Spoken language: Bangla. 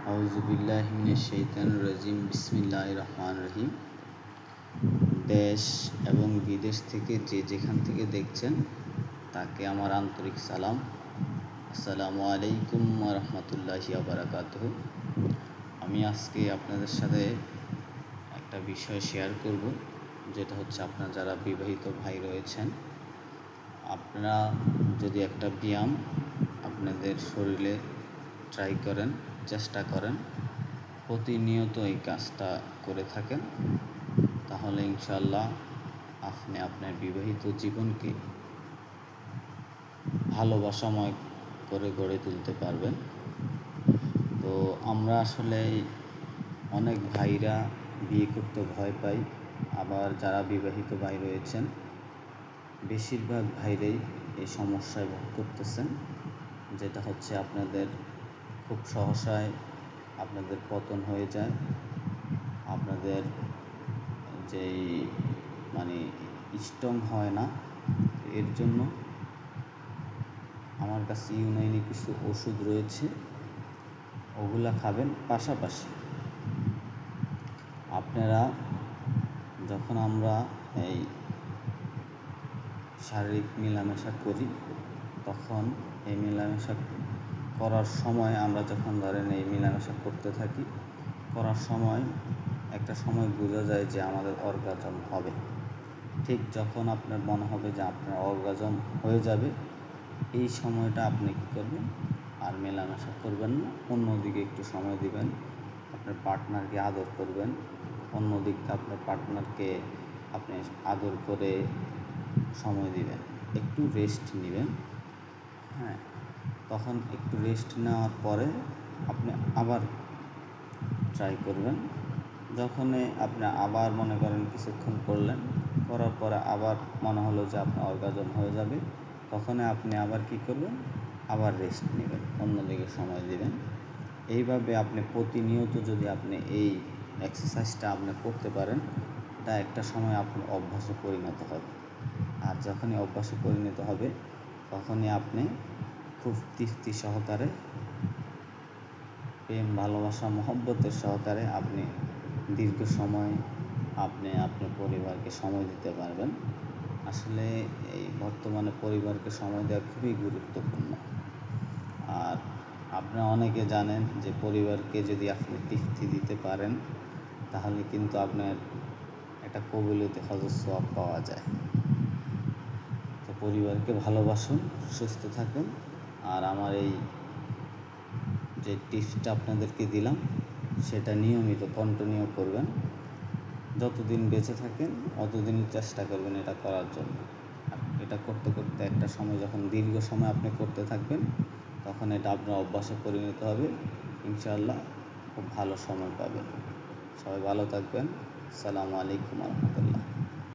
আউযুবিল্লাহি মিনাশ শাইতানির রাজিম। বিসমিল্লাহির রহমানির রহিম। দেশ এবং বিদেশ থেকে যে যেখান থেকে দেখছেন তাকে আমার আন্তরিক সালাম। আসসালামু আলাইকুম ওয়া রাহমাতুল্লাহি ওয়া বারাকাতুহু। আমি আজকে আপনাদের সাথে একটা বিষয় শেয়ার করব, যেটা হচ্ছে আপনারা যারা বিবাহিত ভাই রয়েছেন, আপনারা যদি একটা ব্যায়াম আপনাদের শরীরে ট্রাই করেন, চেষ্টা করেন, প্রতিনিয়ত এই কাজটা করে থাকেন, তাহলে ইনশাআল্লাহ আপনি আপনার বিবাহিত জীবনকে ভালোবাসাময় করে গড়ে তুলতে পারবেন। তো আমরা আসলে অনেক ভাইরা বিয়ে করতে ভয় পাই, আবার যারা বিবাহিত ভাই রয়েছেন বেশিরভাগ ভাইরাই এই সমস্যায় ভোগ করতেছেন, যেটা হচ্ছে আপনাদের খুব সহসায় আপনাদের পতন হয়ে যায়। আপনাদের যেই স্ট্রং হয় না, এর জন্য আমার কাছে ইউনানি কিছু ওষুধ রয়েছে, ওগুলা খাবেন। পাশাপাশি আপনারা যখন আমরা এই শারীরিক মেলামেশা করি, তখন এই মেলামেশা করার সময় আমরা যখন ধরেন এই মেলামেশা করতে থাকি, করার সময় একটা সময় বোঝা যায় যে আমাদের অর্গাজম হবে। ঠিক যখন আপনার মনে হবে যে আপনার অর্গাজম হয়ে যাবে, এই সময়টা আপনি কী করবেন, আর মেলামেশা করবেন না, অন্যদিকে একটু সময় দিবেন, আপনার পার্টনারকে আদর করবেন, অন্যদিকে আপনার পার্টনারকে আপনি আদর করে সময় দিবেন, একটু রেস্ট নেবেন। তখন একটু রেস্ট নেওয়ার পরে আপনি আবার ট্রাই করবেন। যখনই আপনি আবার মনে করেন কিছুক্ষণ করলেন, করার পরে আবার মনে হলো যে আপনার অর্গাজম হয়ে যাবে, তখনই আপনি আবার কী করবেন, আবার রেস্ট নেবেন, অন্যদিকে সময় দেবেন। এইভাবে আপনি প্রতিনিয়ত যদি আপনি এই এক্সারসাইজটা আপনি করতে পারেন, এটা একটা সময় আপনার অভ্যাসে পরিণত হবে। আর যখনই অভ্যাসে পরিণত হবে, তখনই আপনি খুব তৃপ্তি সহকারে, প্রেম, ভালোবাসা, মহব্বতের সহকারে আপনি দীর্ঘ সময় আপনার পরিবারকে সময় দিতে পারবেন। আসলে এই বর্তমানে পরিবারকে সময় দেওয়া খুবই গুরুত্বপূর্ণ। আর আপনারা অনেকে জানেন যে পরিবারকে যদি আপনি তৃপ্তি দিতে পারেন, তাহলে কিন্তু আপনার একটা কবুলিয়তে হজের সওয়াব পাওয়া যায়। তো পরিবারকে ভালোবাসুন, সুস্থ থাকুন। আর আমার এই যে টিপসটা আপনাদেরকে দিলাম, সেটা নিয়মিত কন্টিনিউ করবেন। যতদিন বেঁচে থাকেন অতদিন চেষ্টা করবেন এটা করার জন্য। আর এটা করতে করতে একটা সময়, যখন দীর্ঘ সময় আপনি করতে থাকবেন, তখন এটা আপনার অভ্যাসে পরিণত হবে। ইনশাআল্লাহ খুব ভালো সময় পাবেন। সবাই ভালো থাকবেন। আসসালামু আলাইকুম ওয়া রাহমাতুল্লাহ।